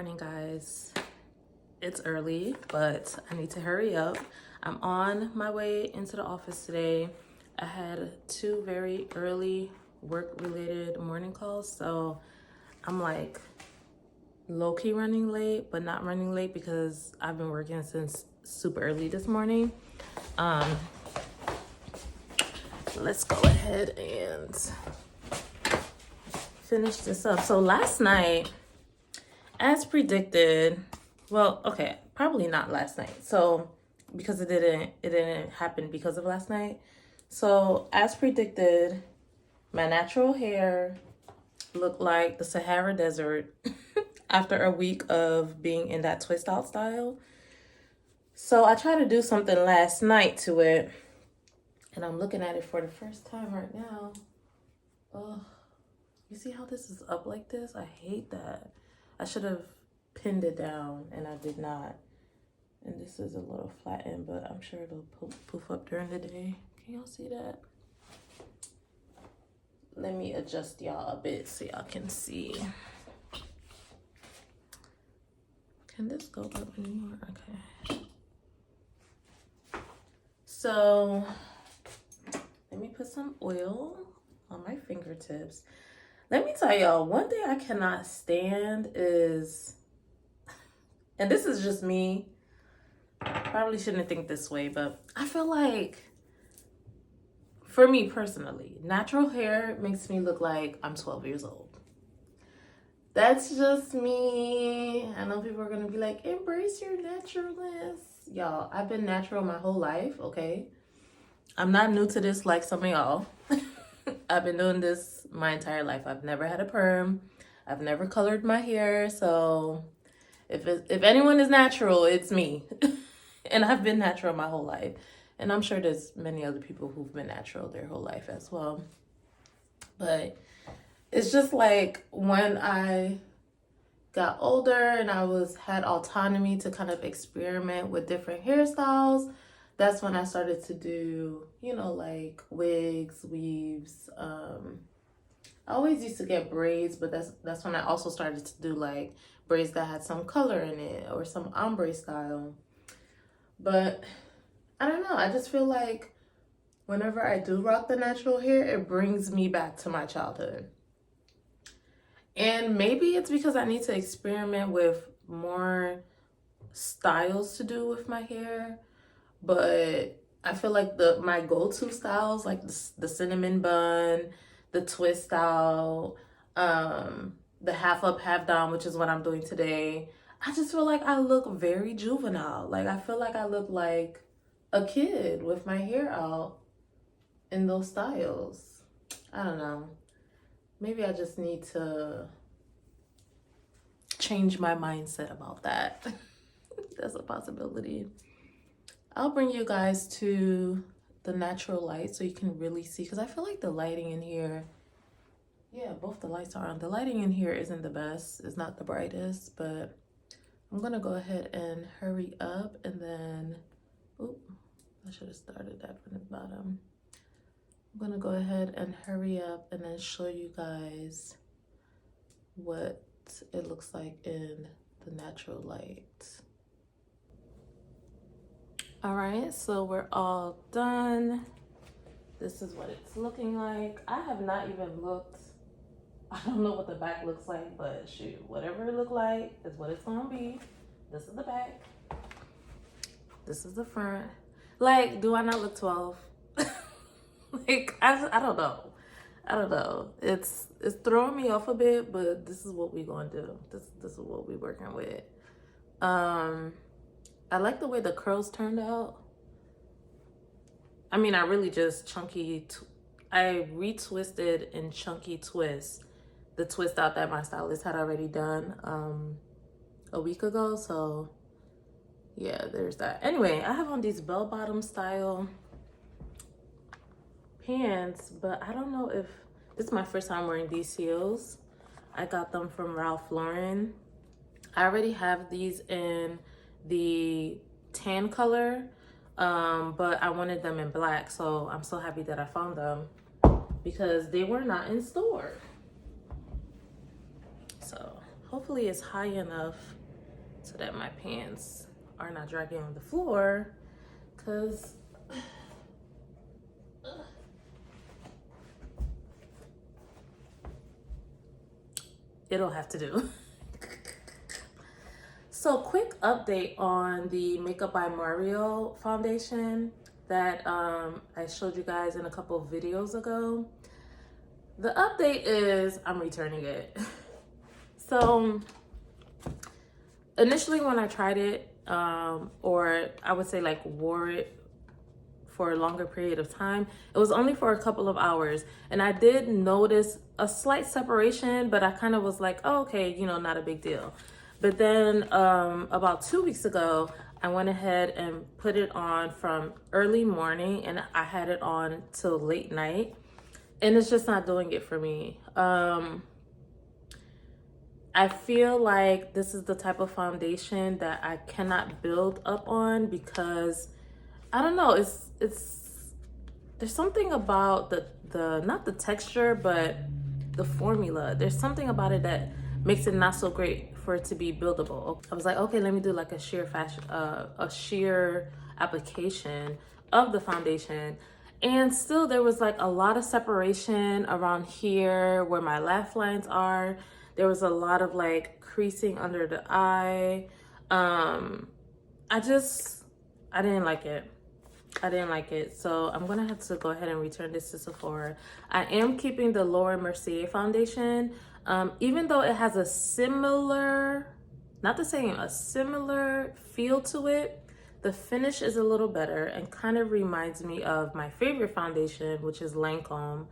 morning, guys. It's early, but I need to hurry up. I'm on my way into the office today. I had two very early work-related morning calls, so I'm like low-key running late, but not running late because I've been working since super early this morning. Let's go ahead and finish this up. So last night, as predicted, well, okay, probably not last night. So because it didn't happen because of last night. So as predicted, my natural hair looked like the Sahara Desert after a week of being in that twist out style. So I tried to do something last night to it, and I'm looking at it for the first time right now. Oh, you see how this is up like this? I hate that. I should have pinned it down, and I did not. And this is a little flattened, but I'm sure it'll poof up during the day. Can y'all see that? Let me adjust y'all a bit so y'all can see. Can this go up anymore? Okay. So let me put some oil on my fingertips. Let me tell y'all, one thing I cannot stand is, and this is just me, probably shouldn't think this way, but I feel like, for me personally, natural hair makes me look like I'm 12 years old. That's just me. I know people are gonna be like, embrace your naturalness. Y'all, I've been natural my whole life, okay? I'm not new to this like some of y'all. I've been doing this my entire life. I've never had a perm. I've never colored my hair. So if anyone is natural, it's me. And I've been natural my whole life. And I'm sure there's many other people who've been natural their whole life as well. But it's just like when I got older and I had autonomy to kind of experiment with different hairstyles, that's when I started to do, like wigs, weaves. I always used to get braids, but that's when I also started to do like braids that had some color in it or some ombre style. But I don't know, I just feel like whenever I do rock the natural hair, it brings me back to my childhood. And maybe it's because I need to experiment with more styles to do with my hair. But I feel like my go-to styles, like the cinnamon bun, the twist style, the half up, half down, which is what I'm doing today. I just feel like I look very juvenile. Like I feel like I look like a kid with my hair out in those styles. I don't know. Maybe I just need to change my mindset about that. That's a possibility. I'll bring you guys to the natural light so you can really see, because I feel like the lighting in here, yeah, both the lights are on. The lighting in here isn't the best. It's not the brightest, but I'm gonna go ahead and hurry up and then, I should have started that from the bottom. I'm gonna go ahead and hurry up and then show you guys what it looks like in the natural light. All right, so we're all done. This is what it's looking like. I have not even looked. I don't know what the back looks like, but shoot, whatever it looked like is what it's gonna be. This is the back. This is the front. Like, do I not look 12? Like, I don't know. I don't know. It's throwing me off a bit, but this is what we gonna do. This is what we working with. I like the way the curls turned out. I mean, I really just I retwisted in chunky twists the twist out that my stylist had already done a week ago. So yeah, there's that. Anyway, I have on these bell-bottom style pants, but I don't know if this is my first time wearing these heels. I got them from Ralph Lauren. I already have these in the tan color, but I wanted them in black, so I'm so happy that I found them because they were not in store. So hopefully it's high enough so that my pants are not dragging on the floor, because it'll have to do. So quick update on the Makeup by Mario foundation that I showed you guys in a couple of videos ago. The update is I'm returning it. So initially when I tried it, or I would say like wore it for a longer period of time, it was only for a couple of hours. And I did notice a slight separation, but I kind of was like, oh, okay, you know, not a big deal. But then about 2 weeks ago, I went ahead and put it on from early morning, and I had it on till late night, and it's just not doing it for me. I feel like this is the type of foundation that I cannot build up on, because I don't know, it's there's something about the not the texture, but the formula. There's something about it that makes it not so great for it to be buildable. I was like, okay, let me do like a sheer application of the foundation. And still there was like a lot of separation around here where my laugh lines are. There was a lot of like creasing under the eye. I didn't like it. So I'm gonna have to go ahead and return this to Sephora. I am keeping the Laura Mercier foundation. Even though it has a similar, not the same, a similar feel to it, the finish is a little better and kind of reminds me of my favorite foundation, which is Lancome.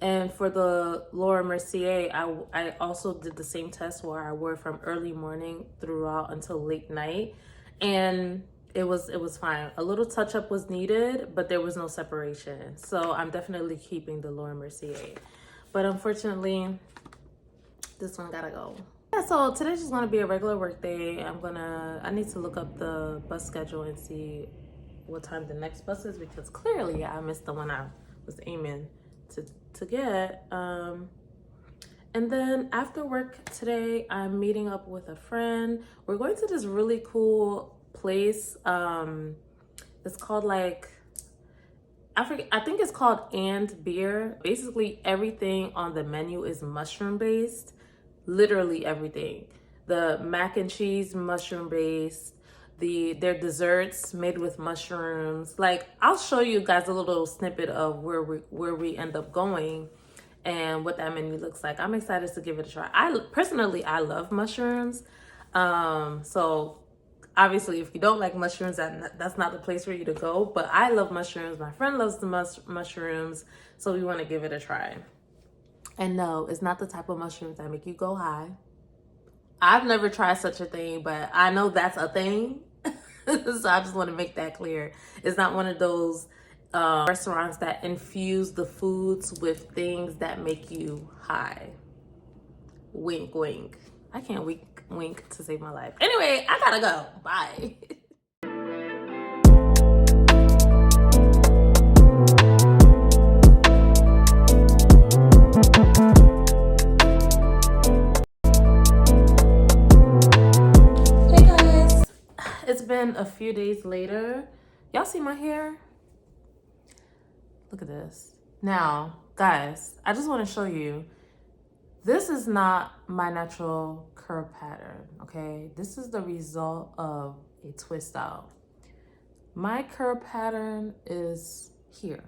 And for the Laura Mercier, I also did the same test where I wore it from early morning throughout until late night, and it was fine. A little touch up was needed, but there was no separation. So I'm definitely keeping the Laura Mercier. But unfortunately, this one gotta go. Yeah, so today's just gonna be a regular work day. I need to look up the bus schedule and see what time the next bus is, because clearly I missed the one I was aiming to get. And then after work today, I'm meeting up with a friend. We're going to this really cool place. It's called like, I think it's called And Beer. Basically everything on the menu is mushroom based. Literally everything. The mac and cheese, mushroom based. Their desserts made with mushrooms. Like, I'll show you guys a little snippet of where we end up going and what that menu looks like. I'm excited to give it a try. I love mushrooms. So obviously, if you don't like mushrooms, that's not the place for you to go. But I love mushrooms. My friend loves the mushrooms. So we want to give it a try. And no, it's not the type of mushrooms that make you go high. I've never tried such a thing, but I know that's a thing. So I just want to make that clear. It's not one of those restaurants that infuse the foods with things that make you high. Wink, wink. I can't wink to save my life. Anyway, I gotta go. Bye. Hey guys, it's been a few days later. Y'all see my hair? Look at this. Now, guys, I just want to show you. This is not my natural curl pattern, okay? This is the result of a twist out. My curl pattern is here.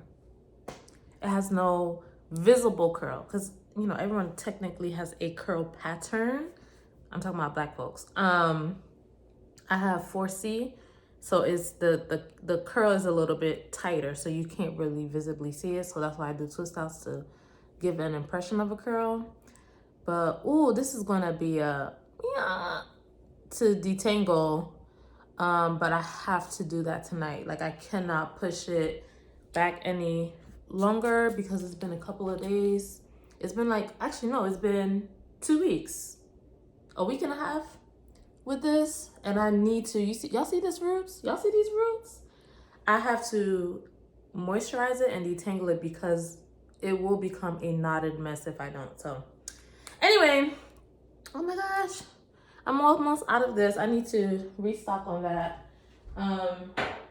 It has no visible curl, because, you know, everyone technically has a curl pattern. I'm talking about black folks. I have 4C, so it's the curl is a little bit tighter, so you can't really visibly see it. So that's why I do twist outs, to give an impression of a curl. But, ooh, this is gonna be to detangle, but I have to do that tonight. Like, I cannot push it back any longer because it's been a couple of days. It's been like, actually, no, it's been 2 weeks, a week and a half with this, and I need to, y'all see this roots? Y'all see these roots? I have to moisturize it and detangle it, because it will become a knotted mess if I don't. So anyway, Oh my gosh. I'm almost out of this. I need to restock on that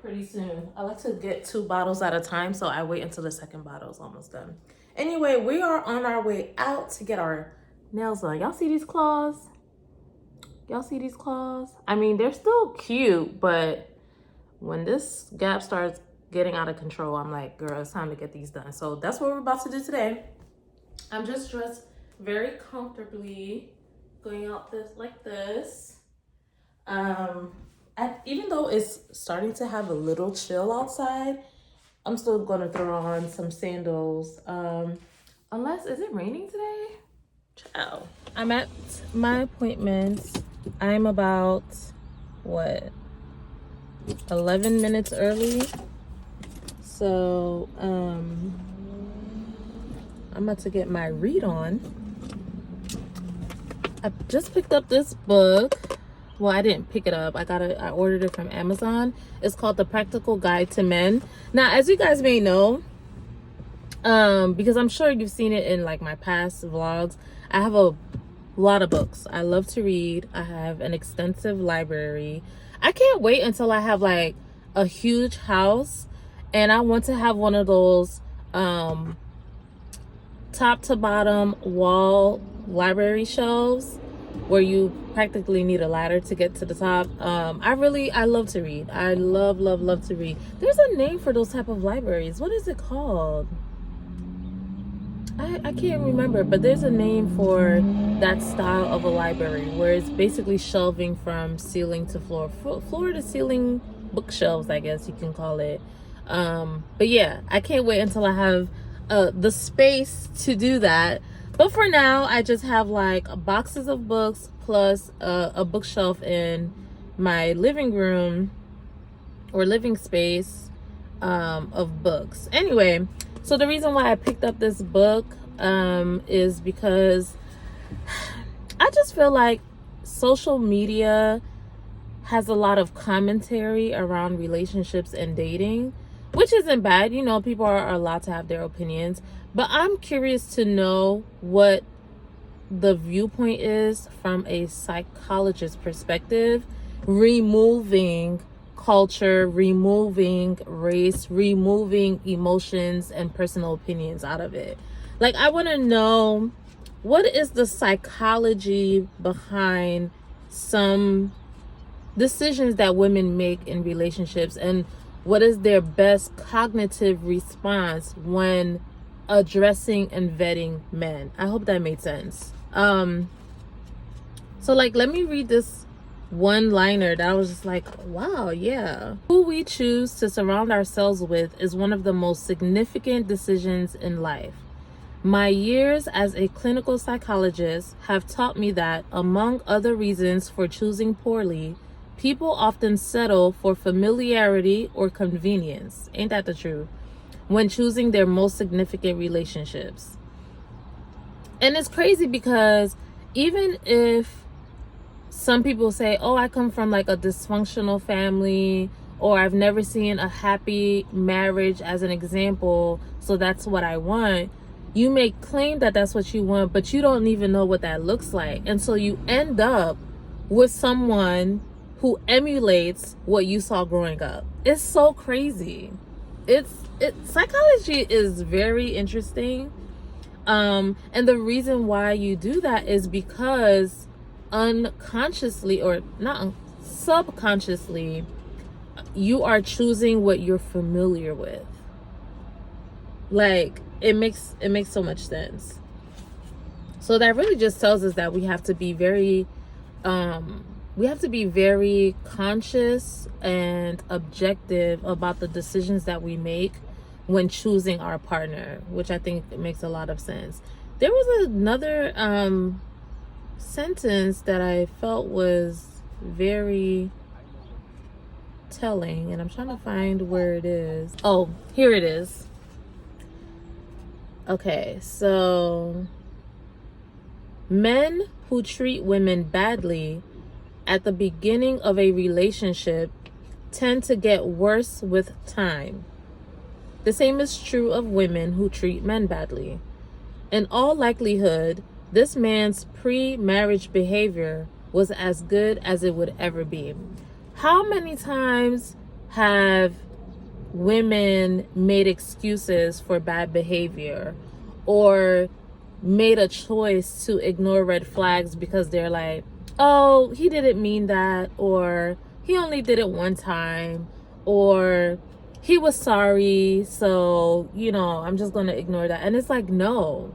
pretty soon. I like to get 2 bottles at a time, so I wait until the second bottle is almost done. Anyway, we are on our way out to get our nails done. Y'all see these claws? Y'all see these claws? I mean, they're still cute, but when this gap starts getting out of control, I'm like, girl, it's time to get these done. So that's what we're about to do today. I'm just dressed very comfortably, going out this like this. Even though it's starting to have a little chill outside, I'm still gonna throw on some sandals. Unless, is it raining today? Ciao. I'm at my appointment. I'm about, what, 11 minutes early. So, I'm about to get my read on. I just picked up this book. Well, I didn't pick it up. I ordered it from Amazon. It's called The Practical Guide to Men. Now, as you guys may know, because I'm sure you've seen it in like my past vlogs, I have a lot of books. I love to read. I have an extensive library. I can't wait until I have like a huge house, and I want to have one of those top to bottom wall library shelves where you practically need a ladder to get to the top. I love to read. I love to read. There's a name for those type of libraries. What is it called? I can't remember, but there's a name for that style of a library where it's basically shelving from ceiling to floor to ceiling bookshelves, I guess you can call it. But yeah, I can't wait until I have the space to do that. But for now, I just have like boxes of books plus a bookshelf in my living room or living space of books. Anyway, so the reason why I picked up this book is because I just feel like social media has a lot of commentary around relationships and dating, which isn't bad. You know, people are allowed to have their opinions, but I'm curious to know what the viewpoint is from a psychologist perspective, removing culture, removing race, removing emotions and personal opinions out of it. Like, I want to know, what is the psychology behind some decisions that women make in relationships, and what is their best cognitive response when addressing and vetting men? I hope that made sense. So like, let me read this one liner that I was just like, wow, yeah. Who we choose to surround ourselves with is one of the most significant decisions in life. My years as a clinical psychologist have taught me that, among other reasons for choosing poorly, people often settle for familiarity or convenience. Ain't that the truth? When choosing their most significant relationships. And it's crazy because even if some people say, oh, I come from like a dysfunctional family, or I've never seen a happy marriage as an example, so that's what I want. You may claim that that's what you want, but you don't even know what that looks like. And so you end up with someone who emulates what you saw growing up. It's so crazy. Psychology is very interesting. And the reason why you do that is because unconsciously, or not subconsciously, you are choosing what you're familiar with. Like, it makes so much sense. So that really just tells us that we have to be very conscious and objective about the decisions that we make when choosing our partner, which I think makes a lot of sense. There was another sentence that I felt was very telling, and I'm trying to find where it is. Oh, here it is. Okay, so men who treat women badly at the beginning of a relationship tend to get worse with time. The same is true of women who treat men badly. In all likelihood, This man's pre-marriage behavior was as good as it would ever be. How many times have women made excuses for bad behavior or made a choice to ignore red flags because they're like, oh, he didn't mean that, or he only did it one time, or he was sorry, so, I'm just going to ignore that. And it's like, no.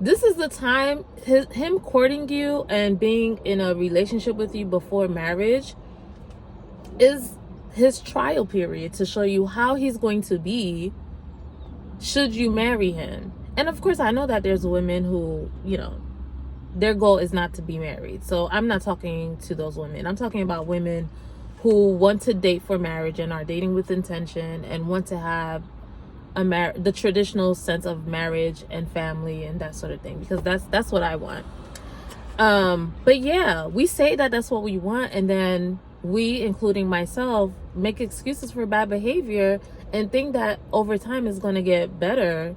This is the time, him courting you and being in a relationship with you before marriage is his trial period to show you how he's going to be should you marry him. And of course, I know that there's women who, their goal is not to be married. So I'm not talking to those women. I'm talking about women who want to date for marriage and are dating with intention and want to have the traditional sense of marriage and family and that sort of thing, because that's what I want. But yeah, we say that that's what we want, and then we, including myself, make excuses for bad behavior and think that over time it's going to get better,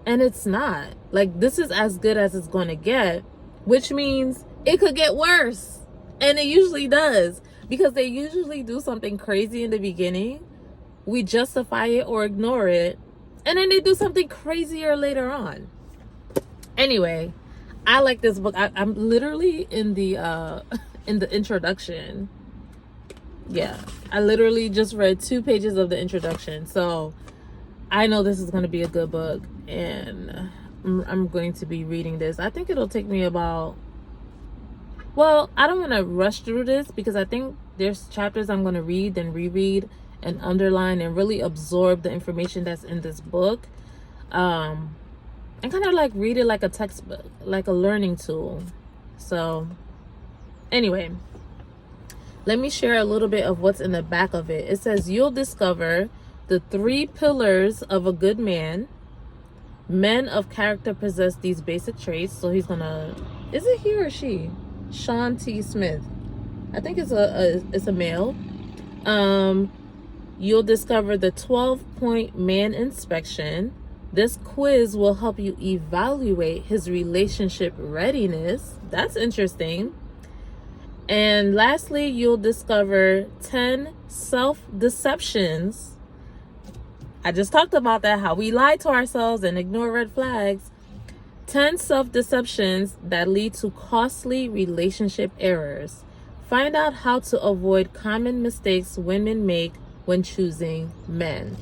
and it's not. Like, this is as good as it's going to get, which means it could get worse, and it usually does, because they usually do something crazy in the beginning, we justify it or ignore it, and then they do something crazier later on. Anyway, I like this book. I'm literally in the introduction. Yeah, I literally just read 2 pages of the introduction, so I know this is going to be a good book, and I'm going to be reading this. I think it'll take me about, well, I don't want to rush through this because I think there's chapters I'm going to read and reread and underline and really absorb the information that's in this book, and kind of like read it like a textbook, like a learning tool. So anyway, let me share a little bit of what's in the back of it. It says, you'll discover the 3 pillars of a good man. Men of character possess these basic traits. So he's gonna, is it he or she? Sean T. Smith. I think it's a male. You'll discover the 12-point man inspection. This quiz will help you evaluate his relationship readiness. That's interesting. And lastly, you'll discover 10 self-deceptions. I just talked about that, how we lie to ourselves and ignore red flags. 10 self-deceptions that lead to costly relationship errors. Find out how to avoid common mistakes women make when choosing men.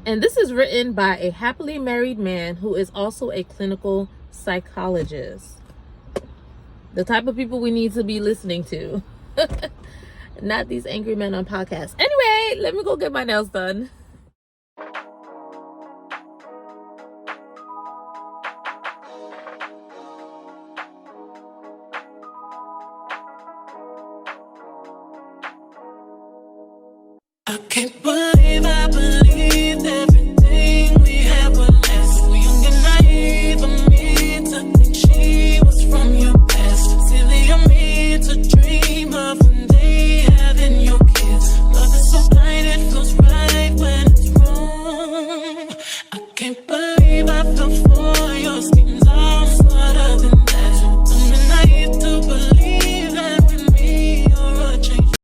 And this is written by a happily married man who is also a clinical psychologist. The type of people we need to be listening to. Not these angry men on podcasts. Anyway, let me go get my nails done. I can't believe I believed everything we had was less. So young and naive of me to think she was from your past. Silly of me to dream of one day having your kids. Love is so blind, it feels right when it's wrong. I can't believe I fell for your schemes. I'm smarter than that. So dumb and naive to believe that with me you're a change.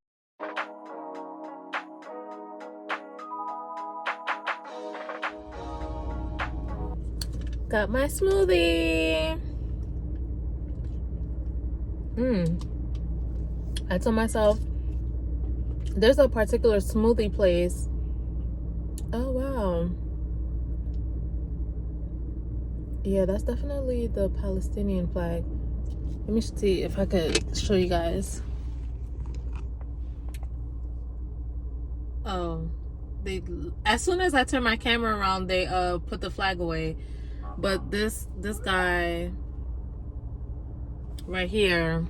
Got my smoothie. I told myself there's a particular smoothie place. Oh wow. Yeah, that's definitely the Palestinian flag. Let me see if I could show you guys. Oh, they, as soon as I turn my camera around, they put the flag away. But this guy right here,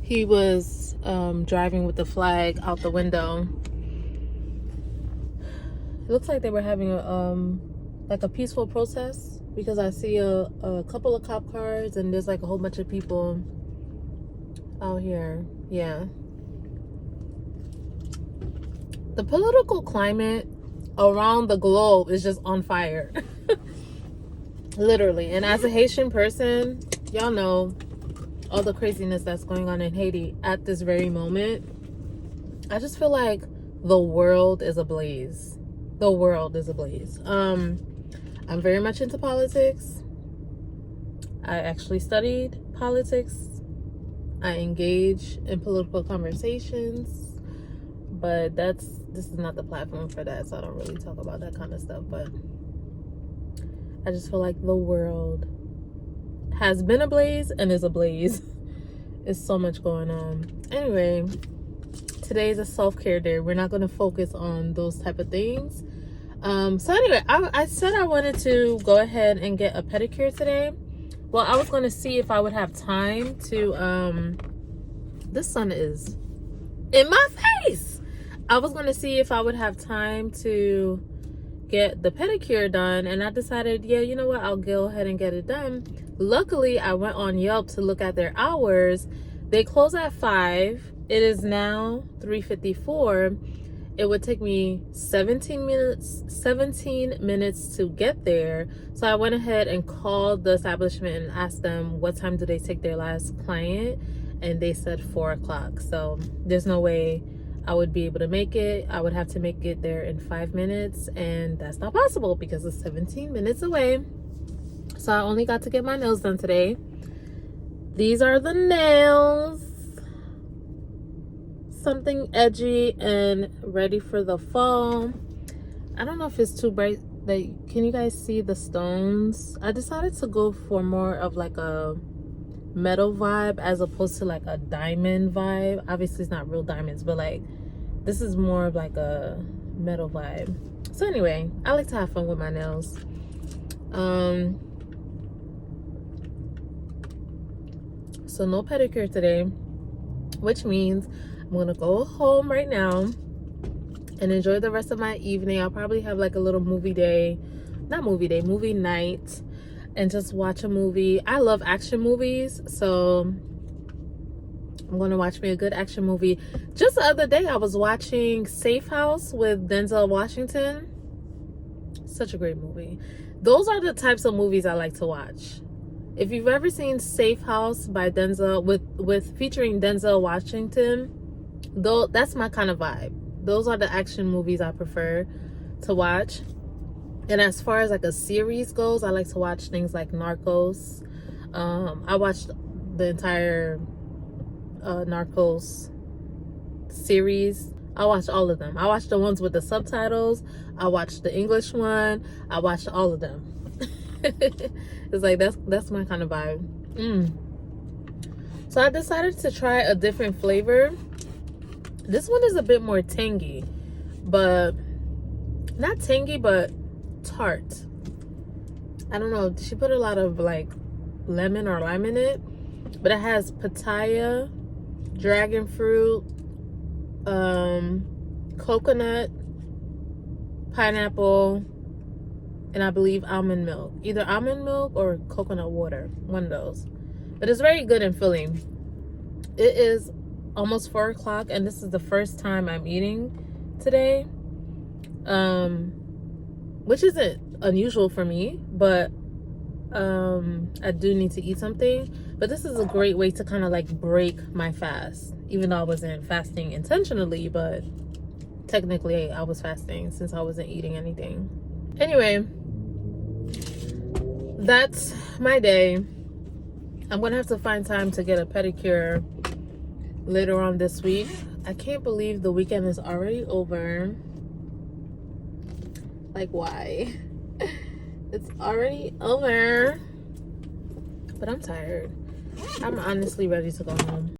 he was driving with the flag out the window. It looks like they were having a peaceful protest, because I see a couple of cop cars and there's like a whole bunch of people out here. Yeah. The political climate around the globe is just on fire. Literally. And as a Haitian person, y'all know all the craziness that's going on in Haiti at this very moment. I just feel like the world is ablaze. The world is ablaze. I'm very much into politics. I actually studied politics. I engage in political conversations, but this is not the platform for that, so I don't really talk about that kind of stuff. But I just feel like the world has been ablaze and is ablaze. There's so much going on. Anyway, today is a self-care day. We're not going to focus on those type of things. So anyway, I said I wanted to go ahead and get a pedicure today. Well, I was going to see if I would have time to, this sun is in my face. I was going to see if I would have time to get the pedicure done, and I decided, yeah, you know what, I'll go ahead and get it done. Luckily, I went on Yelp to look at their hours. They close at 5. It is now 3:54. It would take me 17 minutes to get there. So I went ahead and called the establishment and asked them what time do they take their last client, and they said 4 o'clock. So there's no way I would be able to make it. I would have to make it there in 5 minutes, and that's not possible because it's 17 minutes away. So I only got to get my nails done today. These are the nails. Something edgy and ready for the fall. I don't know if it's too bright. Like, can you guys see the stones? I decided to go for more of like a metal vibe as opposed to like a diamond vibe. Obviously it's not real diamonds, but like this is more of like a metal vibe. So anyway, I like to have fun with my nails. So no pedicure today, which means I'm gonna go home right now and enjoy the rest of my evening. I'll probably have like a little movie night, and just watch a movie. I love action movies, so I'm gonna watch me a good action movie. Just the other day, I was watching Safe House with Denzel Washington. Such a great movie. Those are the types of movies I like to watch. If you've ever seen Safe House by Denzel with featuring Denzel Washington, though, that's my kind of vibe. Those are the action movies I prefer to watch. And as far as like a series goes, I like to watch things like Narcos. I watched the entire Narcos series. I watched all of them. I watched the ones with the subtitles. I watched the English one. I watched all of them. It's like that's my kind of vibe. So I decided to try a different flavor. This one is a bit more tangy, but not tangy, but tart. I don't know, she put a lot of like lemon or lime in it, but it has pitaya, dragon fruit, coconut, pineapple, and I believe almond milk. Either almond milk or coconut water, one of those. But it's very good and filling. It is almost 4 o'clock, and this is the first time I'm eating today, which isn't unusual for me, but I do need to eat something. But this is a great way to kind of like break my fast, even though I wasn't fasting intentionally, but technically I was fasting since I wasn't eating anything. Anyway, that's my day. I'm gonna have to find time to get a pedicure later on this week. I can't believe the weekend is already over. Like, why? It's already over. But I'm tired. I'm honestly ready to go home.